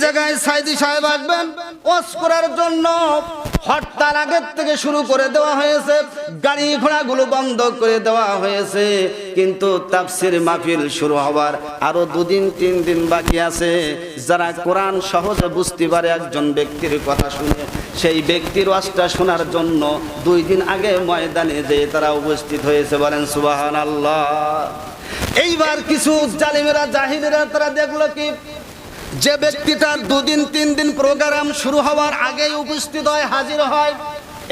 জায়গায় সাইদি সাহেব আসবেন ওয়াজ করার জন্য। হরতাল আগের থেকে শুরু করে দেওয়া হয়েছে, গাড়ি ঘোড়াগুলো বন্ধ করে দেওয়া হয়েছে, কিন্তু তাফসীর মাহফিল শুরু হবার আরো 2 দিন 3 দিন বাকি আছে। যারা কোরআন সহজে বুঝতে পারে একজন ব্যক্তির কথা শুনে, সেই ব্যক্তির ওয়াজটা শোনার জন্য 2 দিন আগে ময়দানে যেয়ে তারা উপস্থিত হয়েছে। বলেন সুবহানাল্লাহ। এইবার কিছু জালিমেরা জাহিলেরা তারা দেখলো কি, যে ব্যক্তিটার 2 দিন 3 দিন প্রোগ্রাম শুরু হওয়ার আগেই উপস্থিত হয়, হাজির হয়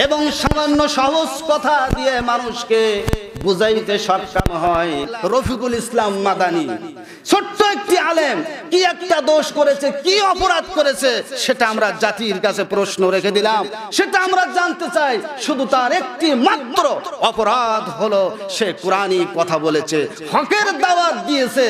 এবং সামান্য সহজ কথা দিয়ে মানুষকে বুঝাইতে সক্ষম হয়। রফিকুল ইসলাম মাদানী ছোট্ট একটি আলেম, কি একটা দোষ করেছে, কি অপরাধ করেছে, সেটা আমরা জাতির কাছে প্রশ্ন রেখে দিলাম। সেটা আমরা জানতে চাই। শুধু তার একটি মাত্র অপরাধ হলো সে কোরআনী কথা বলেছে, হকের দাওয়াত দিয়েছে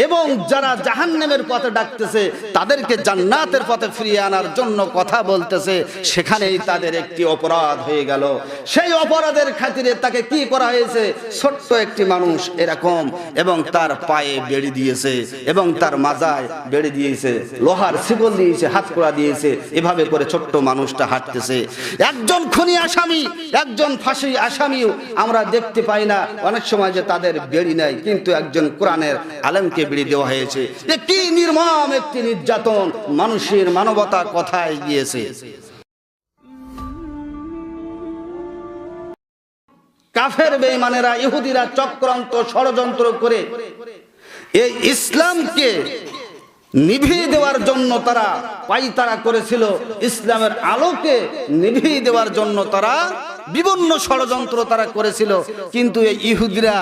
এবং যারা জাহান্নামের পথে ডাকতেছে তাদেরকে জান্নাতের পথে ফিরিয়ে আনার জন্য কথা বলতেছে। সেখানেই তাদের একটি অপরাধ হয়ে গেল। সেই অপরাধের খাতিরে তাকে কি করা হয়েছে? ছোট্ট একটি মানুষ এরকম, এবং তার পায়ে বেড়ি দিয়েছে এবং তার মাজায় বেড়ি দিয়েছে, লোহার শিকল দিয়েছে, হাতকড়া দিয়েছে। এভাবে করে ছোট্ট মানুষটা হাঁটতেছে। একজন খুনি আসামি, একজন ফাঁসি আসামিও আমরা দেখতে পাই না অনেক সময় যে তাদের বেড়ি নেই, কিন্তু একজন কোরআনের আলেমকে বেড়ি দেওয়া হয়েছে। কি নির্মম একটি নির্যাতন! মানুষের মানবতা কোথায় গিয়েছে? কাফের বেঈমানেরা, ইহুদিরা চক্রান্ত ষড়যন্ত্র করে এই ইসলামকে নিভিয়ে দেওয়ার জন্য তারা পায়তারা করেছিল। ইসলামের আলোকে নিভিয়ে দেওয়ার জন্য তারা বিভিন্ন ষড়যন্ত্র তারা করেছিল, কিন্তু এই ইহুদিরা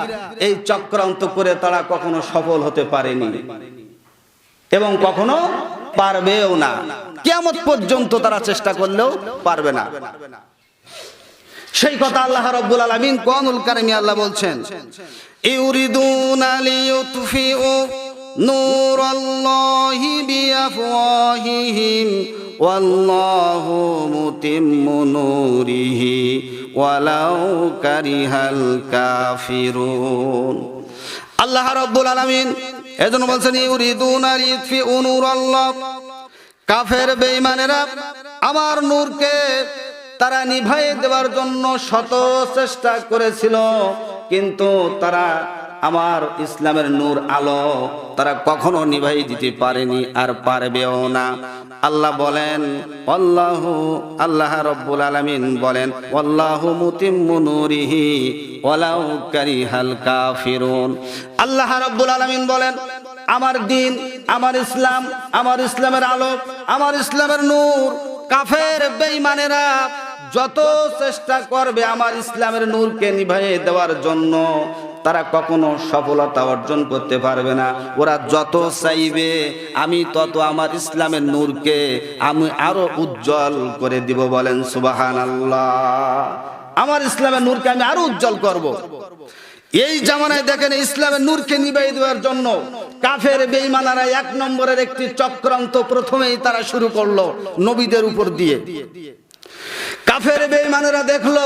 এই চক্রান্ত করে তারা কখনো সফল হতে পারেনি এবং কখনো পারবেও না। কিয়ামত পর্যন্ত তারা চেষ্টা করলেও পারবে না। সেই কথা আল্লাহ রাব্বুল আলামিন কোরআনুল কারীমে আল্লাহ বলছেন, ইউরিদুনা লিইউতফিউ নূরাল্লাহি বিআফওয়াহিহিম ওয়াল্লাহু মুতিম্মু নূরিহি ওয়ালাউ কারিহাল কাফিরুন। আল্লাহ রাব্বুল আলামিন এজন্য বলছেন, ইউরিদুনা লিইউতফিউ নূরাল্লাহ, কাফের বেঈমানেরা আমার নূরকে তারা নিভাই দেওয়ার জন্য শত চেষ্টা করেছিল, কিন্তু তারা আমার ইসলামের নূর আলো তারা কখনো নিভাই দিতে পারেনি, আর পারবেও না। আল্লাহ বলেন, আল্লাহ রাব্বুল আলামিন বলেন, ওয়াল্লাহু মুতিম্মু নূরিহি ওয়ালাউ কারিহাল কাফিরুন। আল্লাহ রাব্বুল আলামিন বলেন, আমার দ্বীন, আমার ইসলাম, আমার ইসলামের আলো, আমার ইসলামের নূর কাফের বেঈমানেরা যত চেষ্টা করবে আমার ইসলামের নূরকে নিভাইয়ে দেওয়ার জন্য, তারা কখনো সফলতা অর্জন করতে পারবে না। ওরা যত চাইবে আমি তত আমার ইসলামের নূরকে আমি আরো উজ্জ্বল করে দিব। বলেন সুবহানাল্লাহ। আমার ইসলামের নূরকে আমি আরো উজ্জ্বল করব। এই জামানায় দেখেন, ইসলামের নূরকে নিভাইয়ে দেওয়ার জন্য কাফের বেঈমানেরা 1 নম্বরের একটি চক্রান্ত প্রথমেই তারা শুরু করলো নবীদের উপর দিয়ে। কাফের বেঈমানেরা দেখলো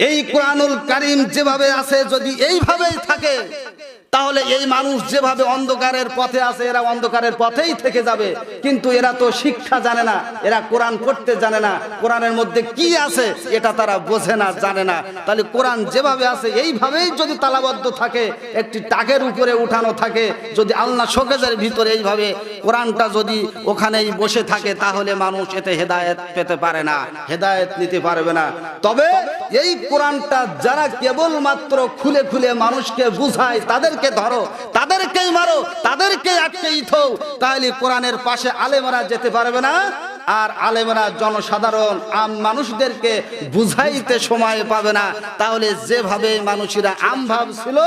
এই কোরআনুল কারীম যেভাবে আছে যদি এইভাবেই থাকে, তাহলে এই মানুষ যেভাবে অন্ধকারের পথে আছে এরা অন্ধকারের পথেই থেকে যাবে। কিন্তু এরা তো শিক্ষা জানে না, এরা কোরআন পড়তে জানে না, কোরআনের মধ্যে কি আছে এটা তারা বোঝে না, জানে না। তাহলে কোরআন যেভাবে আছে এইভাবেই যদি তালাবদ্ধ থাকে, একটি টাকের উপরে উঠানো থাকে, যদি আলনা শোকেজের ভিতরে এইভাবে কোরআনটা যদি ওখানেই বসে থাকে, তাহলে মানুষ এতে হেদায়েত পেতে পারে না, হেদায়েত নিতে পারবে না। তবে এই কোরআনটা যারা কেবলমাত্র খুলে খুলে মানুষকে বুঝায়, তাদেরকে ধরো, তাদেরকেই মারো, তাদেরকেই আটকেই থাও, তাহলে কোরআনের পাশে আলেমরা যেতে পারবে না। আর আলেমরা জনসাধারণ আম মানুষদেরকে বুঝাইতে সময় পাবে না। তাহলে যেভাবে মানুষেরা আম ভাবছিল,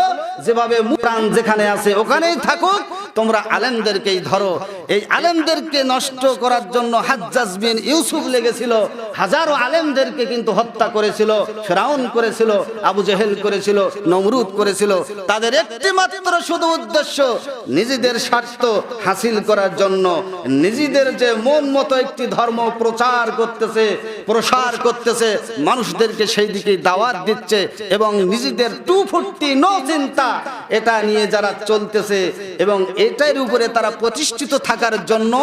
যেভাবে কোরআন যেখানে আছে ওখানেই থাকুক, তোমরা আলেমদেরকেই ধরো। এই আলেমদেরকে নষ্ট করার জন্য হাজ্জাজ বিন ইউসুফ লেগেছিল, হাজারো আলেমদেরকে কিন্তু হত্যা করেছিল, ফেরাউন করেছিল, আবু জেহেল করেছিল, নমরুদ করেছিল। তাদের একটি মাত্র শুধু উদ্দেশ্য নিজেদের স্বার্থ হাসিল করার জন্য, নিজেদের যে মন মতো একটি ধর্ম প্রসার করতেছে, মানুষদেরকে সেই দিকে দাওয়াত দিচ্ছে এবং নিজেদের 240 নো চিন্তা এটা নিয়ে যারা চলতেছে এবং এটার উপরে তারা প্রতিষ্ঠিত থাকার জন্য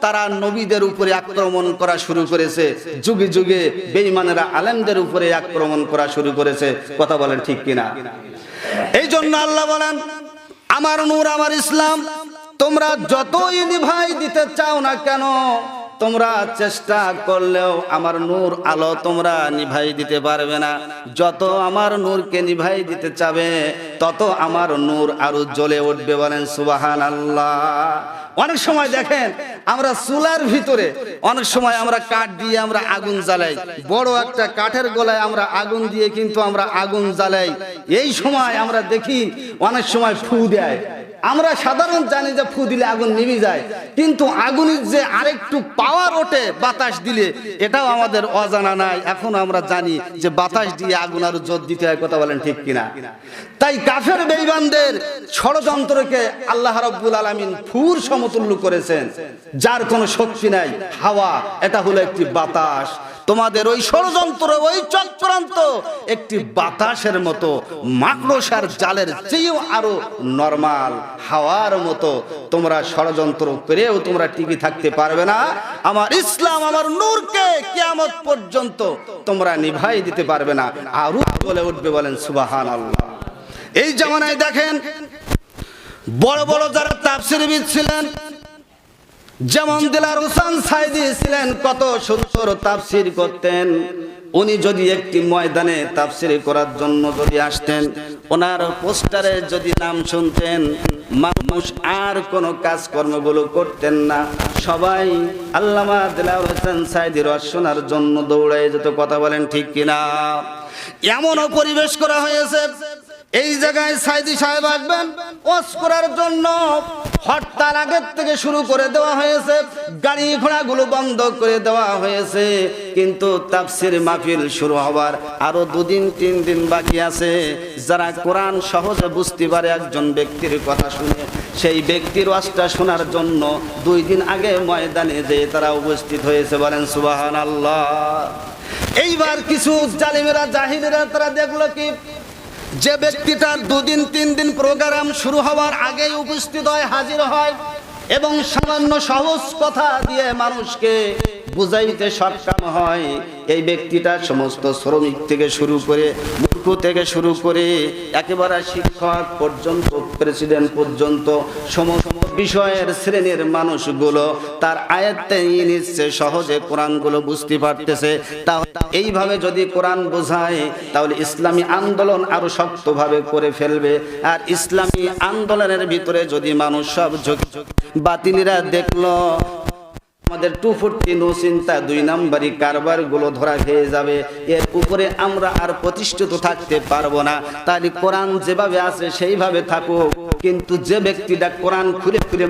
তারা নবীদের উপরে আক্রমণ করা শুরু করেছে। যুগে যুগে বেঈমানেরা আলেমদের উপরে আক্রমণ করা শুরু করেছে। কথা বলেন ঠিক কিনা? এই জন্য আল্লাহ বলেন, আমার নূর আমার ইসলাম তোমরা যতই নিভাই দিতে চাও না কেন, তোমরা চেষ্টা করলেও আমার নূর আলো তোমরা নিভাই দিতে পারবে না। যত আমার নূরকে নিভাই দিতে চাবে তত আমার নূর আরো জ্বলে উঠবে। বলেন সুবহানাল্লাহ। অনেক সময় দেখেন আমরা চুলার ভিতরে অনেক সময় আমরা কাঠ দিয়ে আমরা আগুন জ্বালাই, বড় একটা কাঠের গোলায় আমরা আগুন দিয়ে কিন্তু আমরা আগুন জ্বালাই। এই সময় আমরা দেখি অনেক সময় ফু দেয়। আমরা সাধারণ জানি যে ফু দিলে আগুন নিভে যায়, কিন্তু আগুনের যে আরেকটু পাওয়ার ওঠে বাতাস দিলে, এটাও আমাদের অজানা নাই। এখন আমরা জানি যে বাতাস দিয়ে আগুন আরো জোর দিতে হয়। কথা বলেন ঠিক কিনা? তাই কাফের বেঈমানদের ষড়যন্ত্রকে আল্লাহ রাব্বুল আলামিন ফুর সমতুল্য করেছেন, যার কোনো শক্তি নাই। হাওয়া এটা হলো একটি বাতাস। তোমাদের ওই ষড়যন্ত্র, ওই চক্রান্ত একটি বাতাসের মতো, মাকড়সার জালের চেয়েও আরো নরমাল হাওয়ার মতো। তোমরা ষড়যন্ত্র করেও তোমরা টিকে থাকতে পারবে না। আমার ইসলাম, আমার নূরকে কিয়ামত পর্যন্ত তোমরা নিভাই দিতে পারবে না, আরো বলে উঠবে। বলেন সুবহানাল্লাহ। এই জামানায় দেখেন বড় বড় যারা তাফসীরবিদ ছিলেন, যেমন দিলার হোসেন সাইদি ছিলেন, কত সুন্দর তাফসীর করতেন। উনি যদি একটি ময়দানে তাফসীর করার জন্য যদি আসতেন, ওনার পোস্টারে যদি নাম শুনতেন, মানুষ আর কোনো কাজকর্মগুলো করতেন না। সবাই আল্লামা দিলার হোসেন সাইদির ওয়াজ শোনার জন্য দৌড়ায় যেত। কথা বলেন ঠিক কিনা? এমনও পরিবেশ করা হয়েছে, এই জায়গায় সাইদি সাহেব আসবেন ওয়াজ করার জন্য, হরতাল আগের থেকে শুরু করে দেওয়া হয়েছে, গাড়ি ঘোড়াগুলো বন্ধ করে দেওয়া হয়েছে, কিন্তু তাফসীর মাহফিল শুরু হবার আরো 2 দিন 3 দিন বাকি আছে। যারা কোরআন সহজে বুঝতে পারে একজন ব্যক্তির কথা শুনে, সেই ব্যক্তির ওয়াজটা শোনার জন্য 2 দিন আগে ময়দানে যেয়ে তারা উপস্থিত হয়েছে। বলেন সুবহানাল্লাহ। এইবার কিছু জালিমেরা, জাহিলেরা তারা দেখলো কি, যে ব্যক্তিটার 2 দিন 3 দিন প্রোগ্রাম শুরু হওয়ার আগেই উপস্থিত হয়, হাজির হয় এবং সামান্য সহজ কথা দিয়ে মানুষকে বুঝাইতে সক্ষম হয়, এই ব্যক্তিটা সমস্ত শ্রমিক থেকে শুরু করে, মূর্খ থেকে শুরু করে একেবারে শিক্ষক পর্যন্ত, প্রেসিডেন্ট পর্যন্ত সমস্ত বিষয়ের শ্রেণীর মানুষগুলো তার আয়াতে নিচ্ছে, সহজে কোরআনগুলো বুঝতে পারতেছে। এইভাবে যদি কোরআন বোঝায় তাহলে ইসলামী আন্দোলন আরো শক্তভাবে করে ফেলবে। আর ইসলামী আন্দোলনের ভিতরে যদি মানুষ সব বাতিনিরা দেখলো আমাদের 240 নো চিন্তা 2 নাম্বারি কারবার গুলো ধরা খেয়ে যাবে, এর উপরে আমরা আর প্রতিষ্ঠিত থাকতে পারবো না। তাহলে কোরআন যেভাবে আছে সেইভাবে থাকুক, কিন্তু যে ব্যক্তিটা কোরআন খুলে খুলে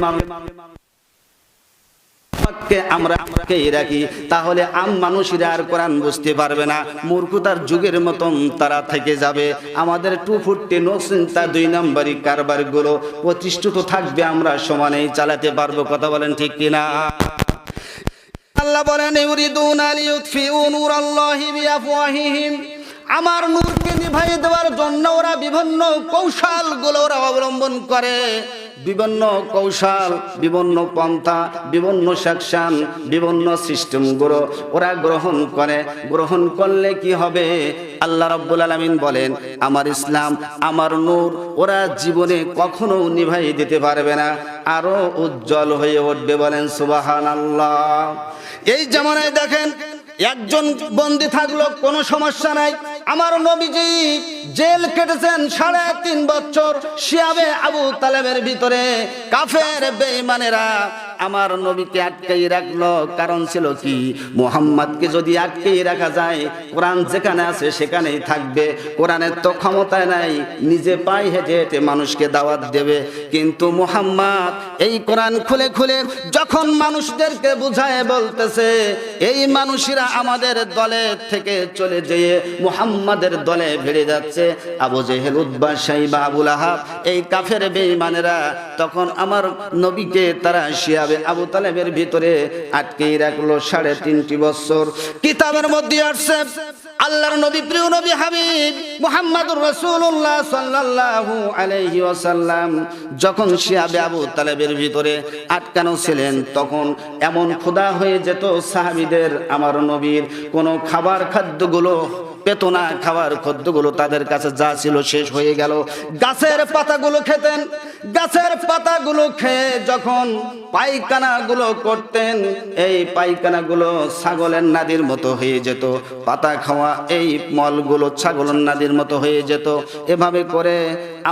আমরা রাখি, তাহলে মানুষেরা আর কোরআন বুঝতে পারবে না, মূর্খতার যুগের মতন তারা থেকে যাবে। আমাদের 240 নো চিন্তা 2 নাম্বারি কারবার গুলো প্রতিষ্ঠিত থাকবে, আমরা সমানেই চালাতে পারবো। কথা বলেন ঠিক কিনা? আল্লাহ বলেন, ইউরিদুনা লিইউতফিউ নূরাল্লাহি বিআফওয়াহিহিম, আমার নূরকে নিভাই দেওয়ার জন্য ওরা বিভিন্ন কৌশলগুলো ওরা অবলম্বন করে, বিভিন্ন কৌশল, বিভিন্ন পন্থা, বিভিন্ন সেকশন, বিভিন্ন সিস্টেমগুলো ওরা গ্রহণ করে। গ্রহণ করলে কি হবে? আল্লাহ রাব্বুল আলামিন বলেন, আমার ইসলাম, আমার নূর ওরা জীবনে কখনো নিভাই দিতে পারবে না, আরো উজ্জ্বল হয়ে উঠবে। বলেন সুবহানাল্লাহ। এই জামানায় দেখেন একজন বন্দী থাকলো কোনো সমস্যা নাই। আমার নবীজি জেল কেটেছেন 3.5 বছর শিয়াবে আবু তালেবের ভিতরে। কাফের বেঈমানেরা আমার নবীকে আটকাই রাখলো, কারণ ছিল কি, মুহাম্মদকে যদি আটকাই রাখা যায় কোরআন যেখানে আছে সেখানেই থাকবে। কোরআনের তো ক্ষমতা নাই নিজে পায়ে হেঁটে হেঁটে মানুষকে দাওয়াত দেবে, কিন্তু মুহাম্মদ এই কোরআন খুলে খুলে যখন মানুষদেরকে বুঝায় বলতেছে, এই মানুষেরা আমাদের দলে থেকে চলে যেয়ে মুহাম্মাদের দলে ভিড়ে যাচ্ছে। আবু জেহেল, উতবা, শাইবা, আবু লাহাব, এই কাফের বেঈমানেরা তখন আমার নবীকে তারা শিয়াবে শিয়াবে আবু তালেবের ভিতরে আটকেই রাখলো 3.5 বছর। কিতাবের মধ্যে আসছে আল্লাহর নবী, প্রিয় নবী হাবিব মুহাম্মদুর রাসূলুল্লাহ সাল্লাল্লাহু আলাইহি ওয়াসাল্লাম যখন শিয়াবে আবু তালেবের ভিতরে আটকানো ছিলেন, তখন এমন ক্ষুধা হয়ে যেত সাহাবীদের, আমার নবীর কোনো খাদ্যগুলো পেত না, খাবার খাদ্যগুলো তাদের কাছে যা ছিল শেষ হয়ে গেল। গাছের পাতাগুলো খেতেন, গাছের পাতাগুলো খেয়ে যখন পায়খানাগুলো করতেন, এই পায়খানাগুলো ছাগলের নাদির মতো হয়ে যেত। পাতা খাওয়া এই মলগুলো ছাগলের নাদির মতো হয়ে যেত। এভাবে করে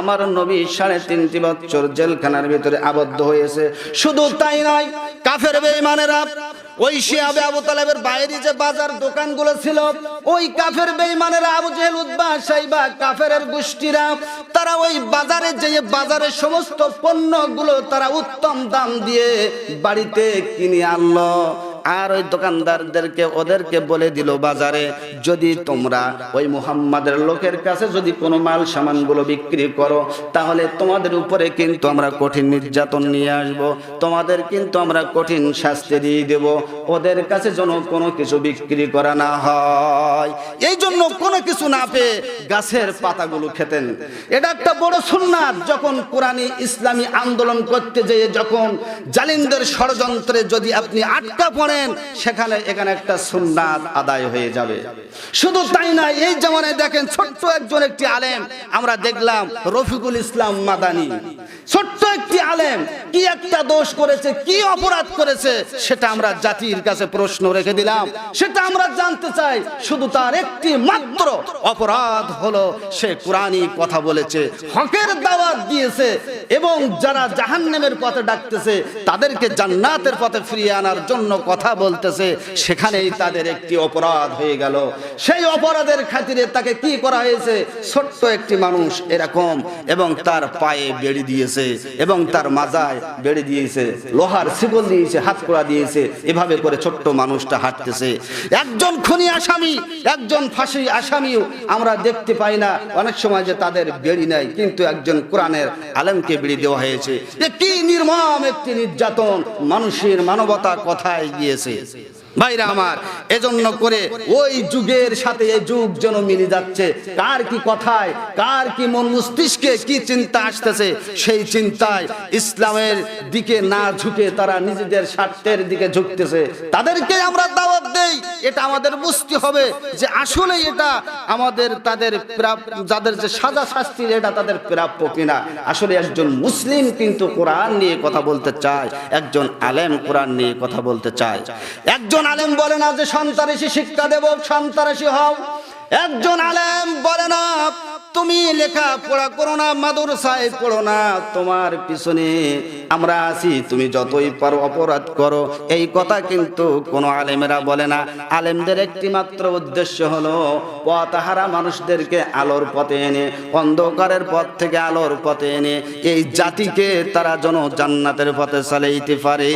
আমার নবী 3.5 বছর জেলখানার ভিতরে আবদ্ধ হয়েছে। শুধু তাই নয়, কাফের বেঈমানেরা ওই শিয়াবে আবু তালেবের বাইরে যে বাজার দোকানগুলো ছিল, ওই কাফের বেঈমানেরা আবু জেহেল উতবা সাইবা কাফেরের গোষ্ঠীরা তারা ওই বাজারে যেয়ে বাজারের সমস্ত পণ্যগুলো তারা উত্তম দাম দিয়ে বাড়িতে কিনে আনলো। আর ওই দোকানদারদেরকে ওদেরকে বলে দিল, বাজারে যদি তোমরা ওই মুহাম্মাদের লোকের কাছে যদি কোনো মাল সামানগুলো বিক্রি করো, তাহলে তোমাদের উপরে কিন্তু আমরা কঠিন নির্যাতন নিয়ে আসব, তোমাদের কিন্তু আমরা কঠিন শাস্তি দিয়ে দেব। ওদের কাছে যেন কোনো কিছু বিক্রি করা না হয়, এই জন্য কোনো কিছু না পেয়ে গাছের পাতাগুলো খেতেন। এটা একটা বড় সুন্নাত। যখন কোরআনী ইসলামী আন্দোলন করতে যেয়ে যখন জালিমদের ষড়যন্ত্রে যদি আপনি আটকা পড়েন, সেখানে এখানে একটা সুন্নাত আদায় হয়ে যাবে। শুধু তাই না, এই জামানায় দেখেন ছোট্ট একটি আলেম আমরা দেখলাম, রফিকুল ইসলাম মাদানী, ছোট্ট একটি আলেম কি একটা দোষ করেছে, কি অপরাধ করেছে, সেটা আমরা জাতির কাছে প্রশ্ন রেখে দিলাম, সেটা আমরা জানতে চাই। শুধু তার একটি মাত্র অপরাধ হলো সে কোরআনী কথা বলেছে, হকের দাওয়াত দিয়েছে, এবং যারা জাহান্নামের পথে ডাকতেছে তাদেরকে জান্নাতের পথে ফিরিয়ে আনার জন্য কথা বলতেছে, সেখানেই তাদের একটি অপরাধ হয়ে গেল। সেই অপরাধের খাতিরে তাকে কি করা হয়েছে, ছোট্ট একটি মানুষ এরকম, এবং তার পায়ে বেড়ি দিয়েছে এবং তার মাজায় বেড়ি দিয়েছে, লোহার শিকল দিয়েছে, হাত কড়া দিয়েছে। এভাবে করে ছোট্ট মানুষটা হাঁটতেছে। একজন খুনি আসামি, একজন ফাঁসি আসামিও আমরা দেখতে পাই না অনেক সময় যে তাদের বেড়ি নাই, কিন্তু একজন কোরআনের আলেমকে বেড়ি দেওয়া হয়েছে। এ কি নির্মম একটি নির্যাতন, মানুষের মানবতা কোথায় গিয়েছে ভাইরা আমার। এজন্য করে ওই যুগের সাথে এই যুগ যেন মিলে যাচ্ছে। কার কি কথায়, কার কি মন মস্তিষ্কে কি চিন্তা আসতেছে, সেই চিন্তায় ইসলামের দিকে না ঝুঁকে তারা নিজেদের স্বার্থের দিকে ঝুঁকতেছে। তাদেরকে আমরা দাওয়াত দেই, এটা আমাদের বুঝতে হবে যে আসলে এটা আমাদের তাদের যাদের যে সাজা শাস্তি এটা তাদের প্রাপ্য কিনা। আসলে একজন মুসলিম কিন্তু কোরআন নিয়ে কথা বলতে চায়, একজন আলেম কোরআন নিয়ে কথা বলতে চায়। একজন আলেম বলে না যে সন্ত্রাসী শিক্ষা দেব, সন্ত্রাসী হও। একজন আলেম বলে না তুমি লেখাপড়া করো না, মাদ্রাসায় পড়ো না, তোমার পিছনে আমরা আছি, তুমি যতই পারো অপরাধ করো। এই কথা কিন্তু কোনো আলেমেরা বলে না। আলেমদের একটি মাত্র উদ্দেশ্য হলো পথহারা মানুষদেরকে আলোর পথে এনে, অন্ধকারের পথ থেকে আলোর পথে এনে এই জাতিকে তারা যেন জান্নাতের পথে চালাইতে পারে।